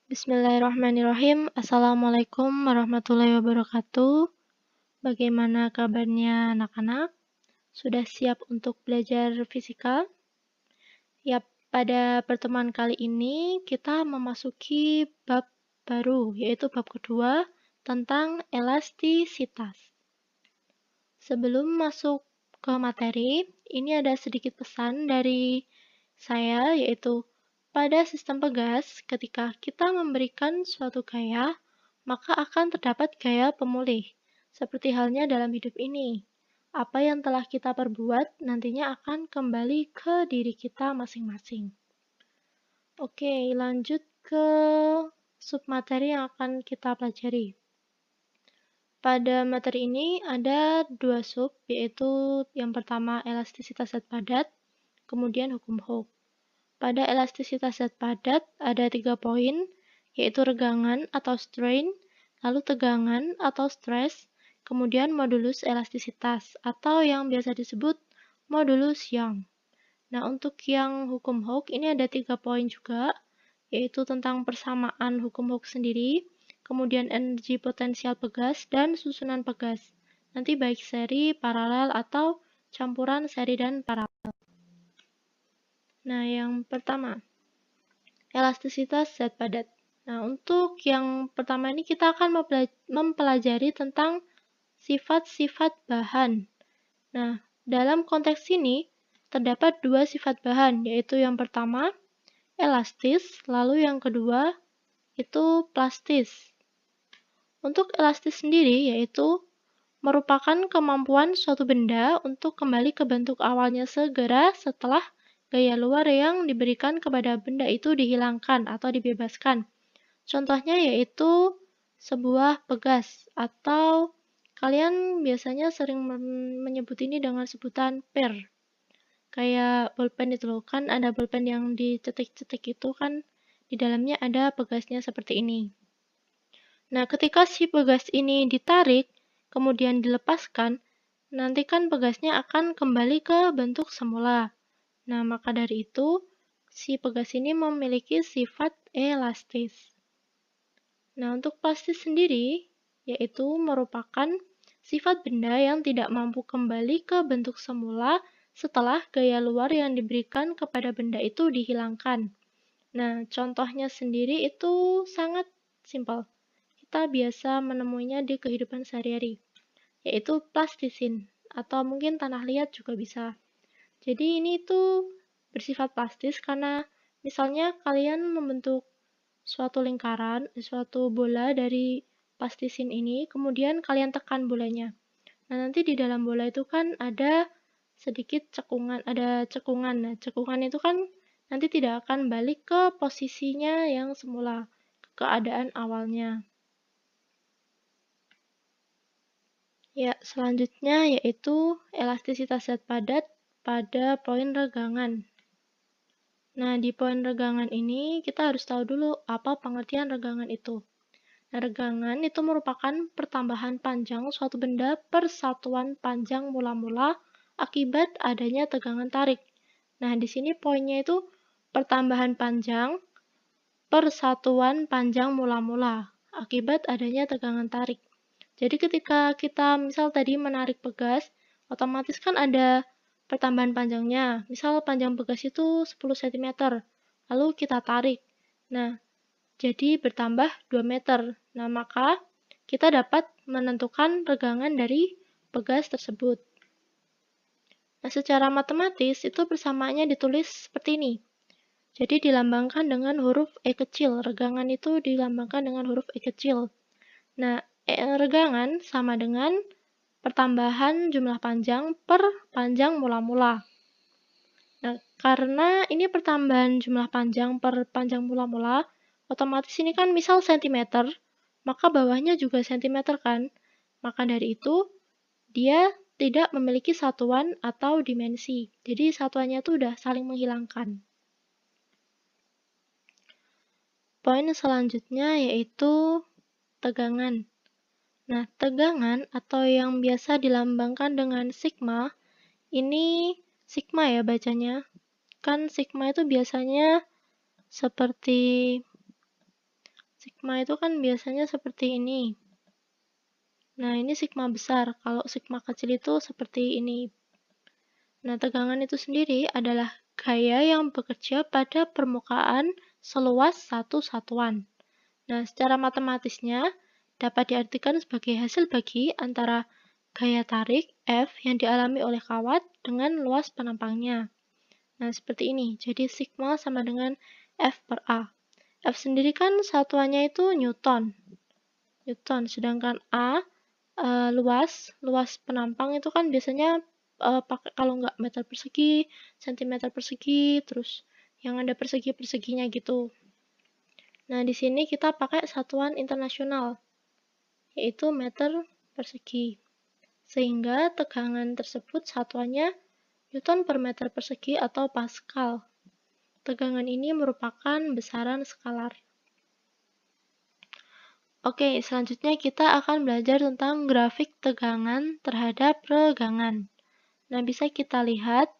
Bismillahirrahmanirrahim. Assalamualaikum warahmatullahi wabarakatuh. Bagaimana kabarnya anak-anak? Sudah siap untuk belajar fisika? Ya, pada pertemuan kali ini kita memasuki bab baru, yaitu bab kedua tentang elastisitas. Sebelum masuk ke materi, ini ada sedikit pesan dari saya, yaitu pada sistem pegas, ketika kita memberikan suatu gaya, maka akan terdapat gaya pemulih. Seperti halnya dalam hidup ini. Apa yang telah kita perbuat nantinya akan kembali ke diri kita masing-masing. Oke, lanjut ke submateri yang akan kita pelajari. Pada materi ini ada dua sub, yaitu yang pertama elastisitas zat padat, kemudian hukum Hooke. Pada elastisitas zat padat ada 3 poin, yaitu regangan atau strain, lalu tegangan atau stress, kemudian modulus elastisitas atau yang biasa disebut modulus Young. Nah, untuk yang hukum Hooke ini ada 3 poin juga, yaitu tentang persamaan hukum Hooke sendiri, kemudian energi potensial pegas, dan susunan pegas. Nanti baik seri, paralel, atau campuran seri dan paralel. Nah, yang pertama, elastisitas zat padat. Nah, untuk yang pertama ini kita akan mempelajari tentang sifat-sifat bahan. Nah, dalam konteks ini terdapat dua sifat bahan, yaitu yang pertama elastis, lalu yang kedua itu plastis. Untuk elastis sendiri yaitu merupakan kemampuan suatu benda untuk kembali ke bentuk awalnya segera setelah gaya luar yang diberikan kepada benda itu dihilangkan atau dibebaskan. Contohnya yaitu sebuah pegas atau kalian biasanya sering menyebut ini dengan sebutan per. Kayak bolpen itu loh, kan ada bolpen yang dicetik-cetik itu kan di dalamnya ada pegasnya seperti ini. Nah, ketika si pegas ini ditarik, kemudian dilepaskan, nanti kan pegasnya akan kembali ke bentuk semula. Nah, maka dari itu, si pegas ini memiliki sifat elastis. Nah, untuk plastis sendiri, yaitu merupakan sifat benda yang tidak mampu kembali ke bentuk semula setelah gaya luar yang diberikan kepada benda itu dihilangkan. Nah, contohnya sendiri itu sangat simpel. Kita biasa menemuinya di kehidupan sehari-hari, yaitu plastisin, atau mungkin tanah liat juga bisa. Jadi ini tuh bersifat plastis karena misalnya kalian membentuk suatu lingkaran, suatu bola dari plastisin ini, kemudian kalian tekan bolanya. Nah, nanti di dalam bola itu kan ada sedikit cekungan, ada cekungan. Nah, cekungan itu kan nanti tidak akan balik ke posisinya yang semula, ke keadaan awalnya. Ya, selanjutnya yaitu elastisitas zat padat pada poin regangan. Nah, di poin regangan ini kita harus tahu dulu apa pengertian regangan itu. Nah, regangan itu merupakan pertambahan panjang suatu benda per satuan panjang mula-mula akibat adanya tegangan tarik. Nah, di sini poinnya itu pertambahan panjang per satuan panjang mula-mula akibat adanya tegangan tarik. Jadi ketika kita misal tadi menarik pegas, otomatis kan ada pertambahan panjangnya. Misal panjang pegas itu 10 cm, lalu kita tarik. Nah, jadi bertambah 2 meter. Nah, maka kita dapat menentukan regangan dari pegas tersebut. Nah, secara matematis itu persamaannya ditulis seperti ini. Jadi dilambangkan dengan huruf E kecil. Regangan itu dilambangkan dengan huruf E kecil. Nah, regangan sama dengan pertambahan jumlah panjang per panjang mula-mula. Nah, karena ini pertambahan jumlah panjang per panjang mula-mula, otomatis ini kan misal cm, maka bawahnya juga cm kan. Maka dari itu, dia tidak memiliki satuan atau dimensi. Jadi satuannya itu udah saling menghilangkan. Poin selanjutnya yaitu tegangan. Nah, tegangan atau yang biasa dilambangkan dengan sigma, ini sigma ya bacanya. Kan sigma itu biasanya seperti Sigma itu kan biasanya seperti ini. Nah, ini sigma besar. Kalau sigma kecil itu seperti ini. Nah, tegangan itu sendiri adalah gaya yang bekerja pada permukaan seluas satu satuan. Nah, secara matematisnya dapat diartikan sebagai hasil bagi antara gaya tarik F yang dialami oleh kawat dengan luas penampangnya. Nah, seperti ini. Jadi, sigma sama dengan F per A. F sendiri kan satuannya itu Newton. Sedangkan A luas penampang itu kan biasanya pakai kalau nggak meter persegi, sentimeter persegi, terus yang ada persegi-perseginya gitu. Nah, di sini kita pakai satuan internasional, yaitu meter persegi. Sehingga tegangan tersebut satuannya Newton per meter persegi atau Pascal. Tegangan ini merupakan besaran skalar. Oke, selanjutnya kita akan belajar tentang grafik tegangan terhadap regangan. Nah, bisa kita lihat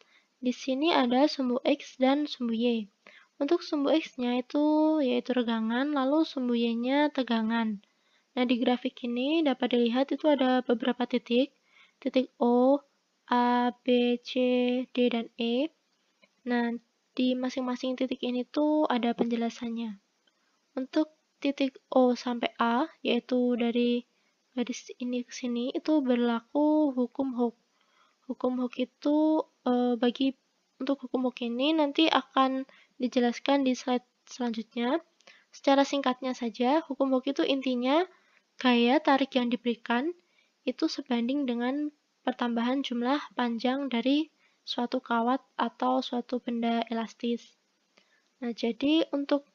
di sini ada sumbu X dan sumbu Y. Untuk sumbu X-nya itu yaitu regangan, lalu sumbu Y-nya tegangan. Nah, di grafik ini dapat dilihat itu ada beberapa titik O, A, B, C, D, dan E. Nah, di masing-masing titik ini tuh ada penjelasannya. Untuk titik O sampai A, yaitu dari garis ini ke sini, itu berlaku hukum Hooke. Hukum Hooke itu untuk hukum Hooke ini nanti akan dijelaskan di slide selanjutnya. Secara singkatnya saja, hukum Hooke itu intinya gaya tarik yang diberikan itu sebanding dengan pertambahan jumlah panjang dari suatu kawat atau suatu benda elastis. Nah, jadi untuk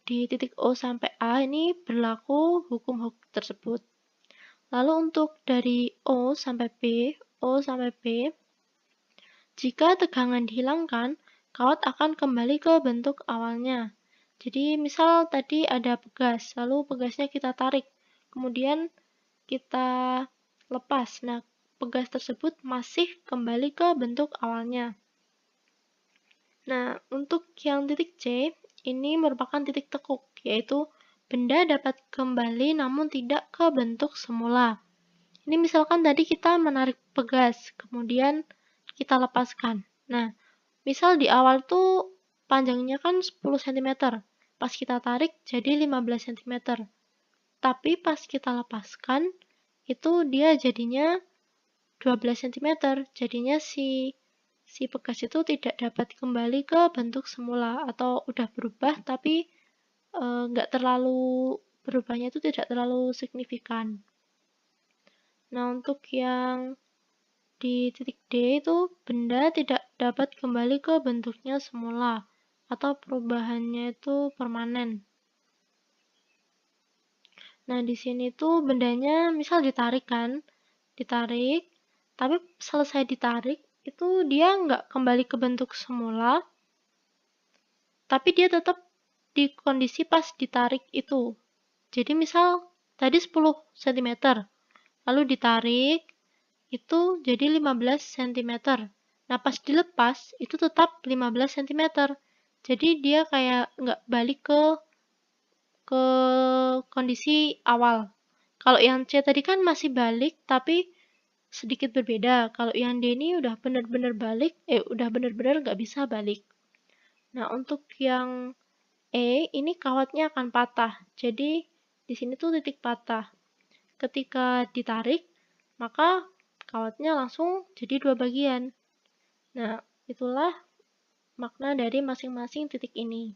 di titik O sampai A ini berlaku hukum Hooke tersebut. Lalu untuk dari O sampai B, jika tegangan dihilangkan, kawat akan kembali ke bentuk awalnya. Jadi misal tadi ada pegas, lalu pegasnya kita tarik, kemudian kita lepas. Nah, pegas tersebut masih kembali ke bentuk awalnya. Nah, untuk yang titik C, ini merupakan titik tekuk, yaitu benda dapat kembali namun tidak ke bentuk semula. Ini misalkan tadi kita menarik pegas, kemudian kita lepaskan. Nah, misal di awal tuh panjangnya kan 10 cm, pas kita tarik jadi 15 cm. Tapi pas kita lepaskan, itu dia jadinya 12 cm, jadinya si pegas itu tidak dapat kembali ke bentuk semula atau udah berubah tapi nggak terlalu berubahnya itu tidak terlalu signifikan. Nah, untuk yang di titik D itu benda tidak dapat kembali ke bentuknya semula atau perubahannya itu permanen. Nah, di sini tuh bendanya misal ditarik, tapi selesai ditarik itu dia nggak kembali ke bentuk semula, tapi dia tetap di kondisi pas ditarik itu. Jadi misal tadi 10 cm, lalu ditarik, itu jadi 15 cm. Nah, pas dilepas, itu tetap 15 cm. Jadi dia kayak nggak balik ke kondisi awal. Kalau yang C tadi kan masih balik, tapi sedikit berbeda. Kalau yang D ini udah benar-benar balik, udah benar-benar nggak bisa balik. Nah, untuk yang E, ini kawatnya akan patah. Jadi, di sini tuh titik patah. Ketika ditarik, maka kawatnya langsung jadi dua bagian. Nah, itulah makna dari masing-masing titik ini.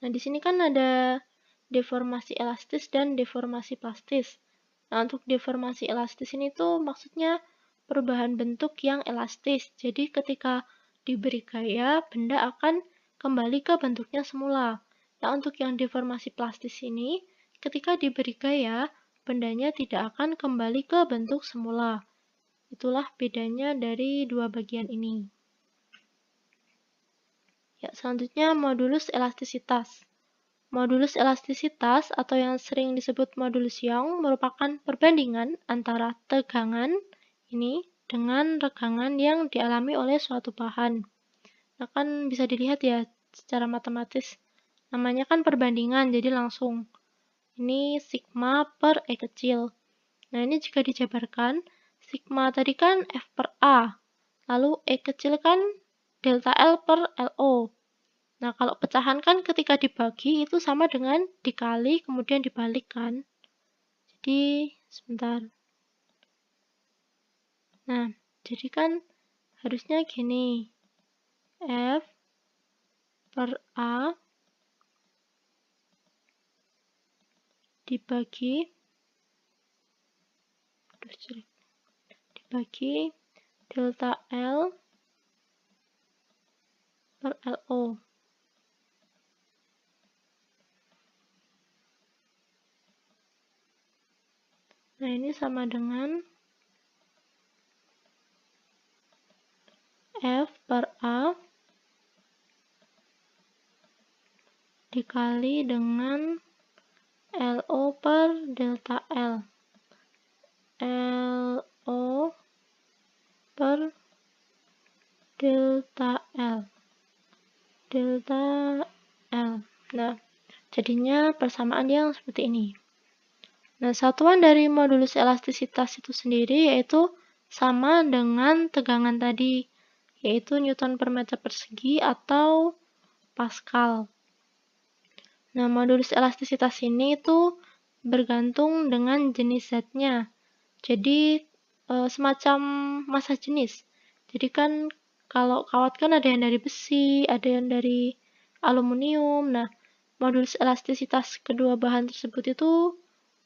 Nah, di sini kan ada deformasi elastis dan deformasi plastis. Nah, untuk deformasi elastis ini tuh maksudnya perubahan bentuk yang elastis. Jadi, ketika diberi gaya, benda akan kembali ke bentuknya semula. Nah, untuk yang deformasi plastis ini, ketika diberi gaya, bendanya tidak akan kembali ke bentuk semula. Itulah bedanya dari dua bagian ini. Ya, selanjutnya modulus elastisitas. Modulus elastisitas atau yang sering disebut modulus Young merupakan perbandingan antara tegangan ini dengan regangan yang dialami oleh suatu bahan. Nah, kan bisa dilihat ya secara matematis. Namanya kan perbandingan, jadi langsung. Ini sigma per E kecil. Nah, ini jika dijabarkan, sigma tadi kan F per A. Lalu E kecil kan delta L per LO. Nah, kalau pecahan kan ketika dibagi itu sama dengan dikali kemudian dibalikkan. Jadi, sebentar. Nah, jadi kan harusnya gini. F per A dibagi delta L per LO. Nah, ini sama dengan F per A dikali dengan LO per delta L. LO per delta L. Delta L. Nah, jadinya persamaan yang seperti ini. Nah, satuan dari modulus elastisitas itu sendiri yaitu sama dengan tegangan tadi, yaitu Newton per meter persegi atau Pascal. Nah, modulus elastisitas ini itu bergantung dengan jenis zatnya. Jadi, semacam massa jenis. Jadi kan kalau kawat kan ada yang dari besi, ada yang dari aluminium. Nah, modulus elastisitas kedua bahan tersebut itu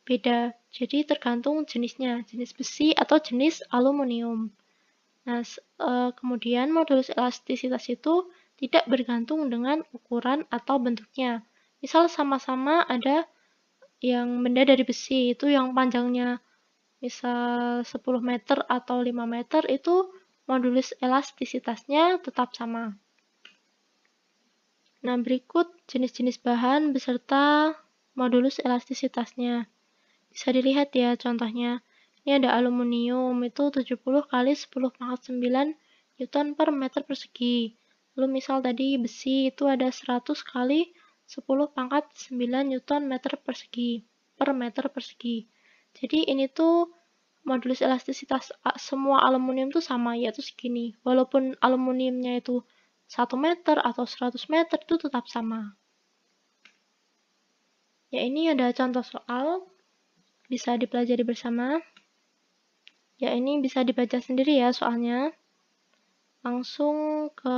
beda. Jadi tergantung jenisnya, jenis besi atau jenis aluminium. Nah, kemudian modulus elastisitas itu tidak bergantung dengan ukuran atau bentuknya. Misal sama-sama ada yang benda dari besi, itu yang panjangnya misal 10 meter atau 5 meter, itu modulus elastisitasnya tetap sama. Nah, berikut jenis-jenis bahan beserta modulus elastisitasnya. Bisa dilihat ya contohnya. Ini ada aluminium, itu 70 kali 10 pangkat 9 Newton per meter persegi. Lalu misal tadi besi itu ada 100 kali 10 pangkat 9 Newton per meter persegi. Jadi ini tuh modulus elastisitas semua aluminium tuh sama, yaitu segini. Walaupun aluminiumnya itu 1 meter atau 100 meter itu tetap sama. Ya, ini ada contoh soal. Bisa dipelajari bersama. Ya, ini bisa dibaca sendiri ya soalnya. Langsung ke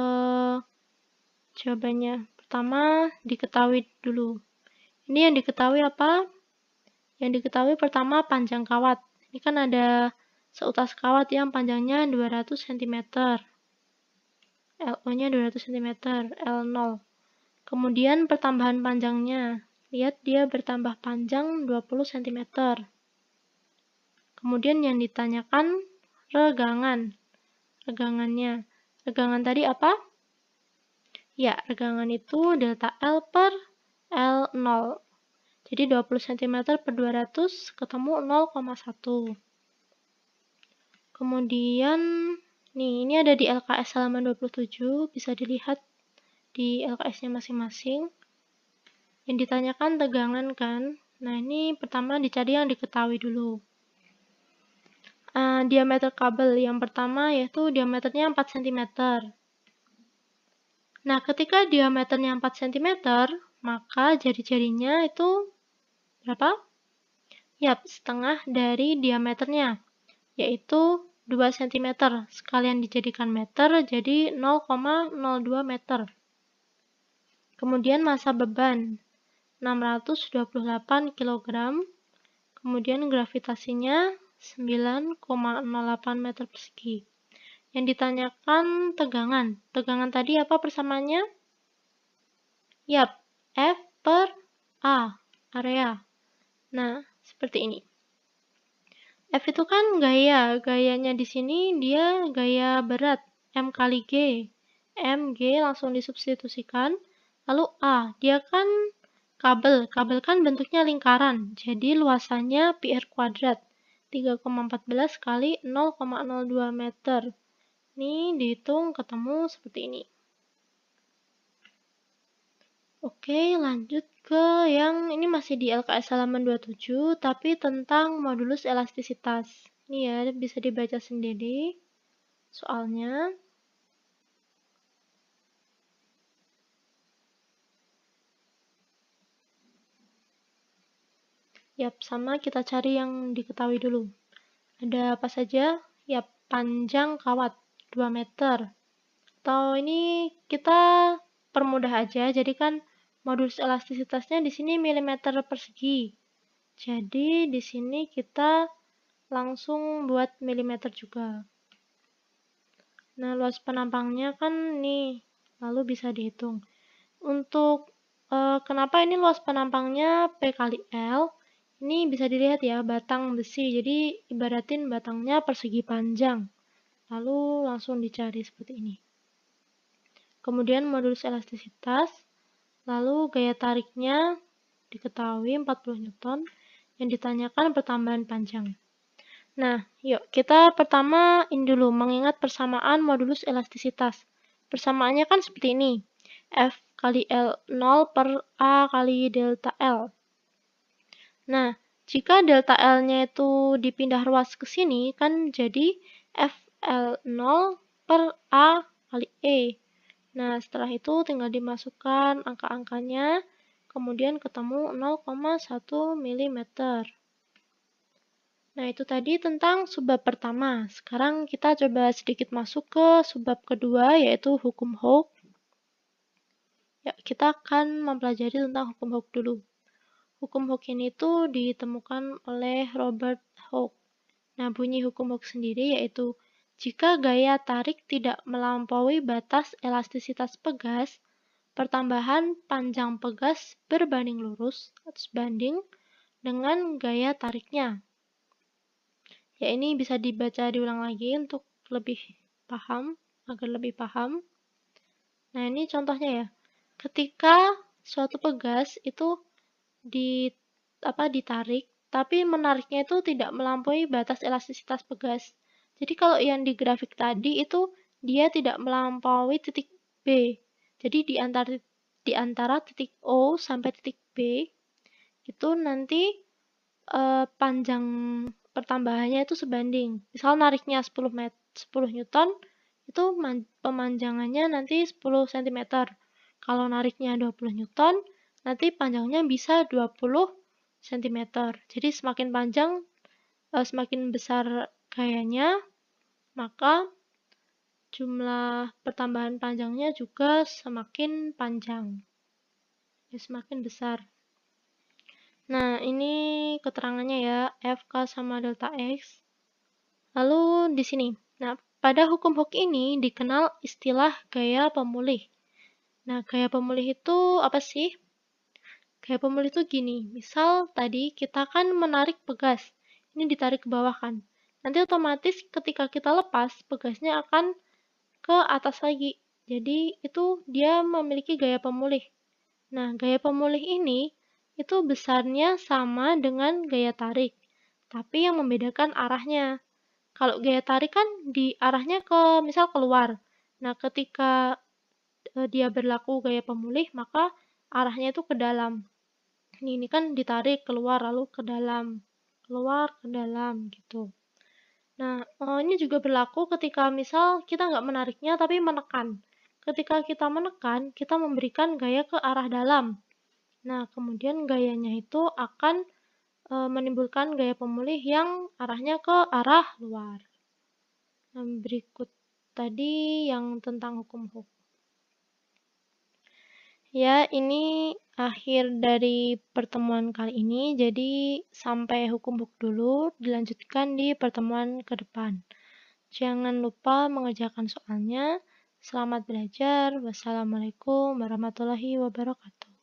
jawabannya. Pertama, diketahui dulu. Ini yang diketahui apa? Yang diketahui pertama panjang kawat. Ini kan ada seutas kawat yang panjangnya 200 cm. LO-nya 200 cm, L0. Kemudian pertambahan panjangnya. Lihat dia bertambah panjang 20 cm. Kemudian yang ditanyakan regangan. Regangannya. Regangan tadi apa? Ya, regangan itu delta L per L0. Jadi 20 cm per 200 ketemu 0,1. Kemudian, nih ini ada di LKS halaman 27, bisa dilihat di LKS-nya masing-masing. Yang ditanyakan tegangan kan. Nah, ini pertama dicari yang diketahui dulu. Diameter kabel yang pertama yaitu diameternya 4 cm. Nah, ketika diameternya 4 cm, maka jari-jarinya itu berapa? Yap, setengah dari diameternya, yaitu 2 cm. Sekalian dijadikan meter, jadi 0,02 meter. Kemudian massa beban, 628 kg. Kemudian gravitasinya 9,08 meter persegi. Yang ditanyakan tegangan. Tegangan tadi apa persamaannya? Yap, F per A, area. Nah, seperti ini. F itu kan gaya. Gayanya di sini dia gaya berat, M kali G. M, G langsung disubstitusikan. Lalu A, dia kan kabel. Kabel kan bentuknya lingkaran. Jadi luasannya pi r kuadrat. 3,14 kali 0,02 meter. Ini dihitung ketemu seperti ini. Oke, lanjut ke yang ini masih di LKS halaman 27, tapi tentang modulus elastisitas. Ini ya, bisa dibaca sendiri soalnya. Yap, sama kita cari yang diketahui dulu. Ada apa saja? Yap, panjang kawat 2 meter. Atau ini kita permudah aja, jadi kan modulus elastisitasnya di sini milimeter persegi. Jadi di sini kita langsung buat milimeter juga. Nah, luas penampangnya kan nih, lalu bisa dihitung. Untuk kenapa ini luas penampangnya P kali L, ini bisa dilihat ya, batang besi. Jadi ibaratin batangnya persegi panjang. Lalu langsung dicari seperti ini. Kemudian modulus elastisitas, lalu gaya tariknya diketahui 40 Newton, yang ditanyakan pertambahan panjang. Nah, yuk kita pertama ini dulu mengingat persamaan modulus elastisitas. Persamaannya kan seperti ini. F kali L 0 per A kali delta L. Nah, jika delta L-nya itu dipindah ruas ke sini, kan jadi FL0 per A kali E. Nah, setelah itu tinggal dimasukkan angka-angkanya, kemudian ketemu 0,1 mm. Nah, itu tadi tentang subbab pertama. Sekarang kita coba sedikit masuk ke subbab kedua, yaitu hukum Hooke. Ya, kita akan mempelajari tentang hukum Hooke dulu. Hukum Hooke ini tuh ditemukan oleh Robert Hooke. Nah, bunyi hukum Hooke sendiri yaitu jika gaya tarik tidak melampaui batas elastisitas pegas, pertambahan panjang pegas berbanding lurus atau sebanding dengan gaya tariknya. Ya, ini bisa dibaca diulang lagi untuk lebih paham, agar lebih paham. Nah, ini contohnya ya. Ketika suatu pegas itu ditarik, tapi menariknya itu tidak melampaui batas elastisitas pegas. Jadi kalau yang di grafik tadi itu dia tidak melampaui titik B. Jadi di antara titik O sampai titik B itu nanti panjang pertambahannya itu sebanding. Misal nariknya 10 Newton, itu pemanjangannya nanti 10 cm. Kalau nariknya 20 Newton, nanti panjangnya bisa 20 cm. Jadi semakin panjang, semakin besar gayanya, maka jumlah pertambahan panjangnya juga semakin panjang. Ya, semakin besar. Nah, ini keterangannya ya, FK sama delta X. Lalu di sini. Nah, pada hukum Hooke ini dikenal istilah gaya pemulih. Nah, gaya pemulih itu apa sih? Gaya pemulih itu gini, misal tadi kita kan menarik pegas. Ini ditarik ke bawah kan. Nanti otomatis ketika kita lepas, pegasnya akan ke atas lagi. Jadi itu dia memiliki gaya pemulih. Nah, gaya pemulih ini itu besarnya sama dengan gaya tarik, tapi yang membedakan arahnya. Kalau gaya tarik kan di arahnya ke misal keluar. Nah, ketika dia berlaku gaya pemulih, maka arahnya itu ke dalam. Ini kan ditarik keluar lalu ke dalam, keluar ke dalam gitu. Nah, ini juga berlaku ketika misal kita nggak menariknya tapi menekan. Ketika kita menekan, kita memberikan gaya ke arah dalam. Nah, kemudian gayanya itu akan menimbulkan gaya pemulih yang arahnya ke arah luar. Nah, berikut tadi yang tentang hukum Hooke. Ya, ini akhir dari pertemuan kali ini. Jadi, sampai hukum Hooke dulu, dilanjutkan di pertemuan ke depan. Jangan lupa mengerjakan soalnya. Selamat belajar. Wassalamualaikum warahmatullahi wabarakatuh.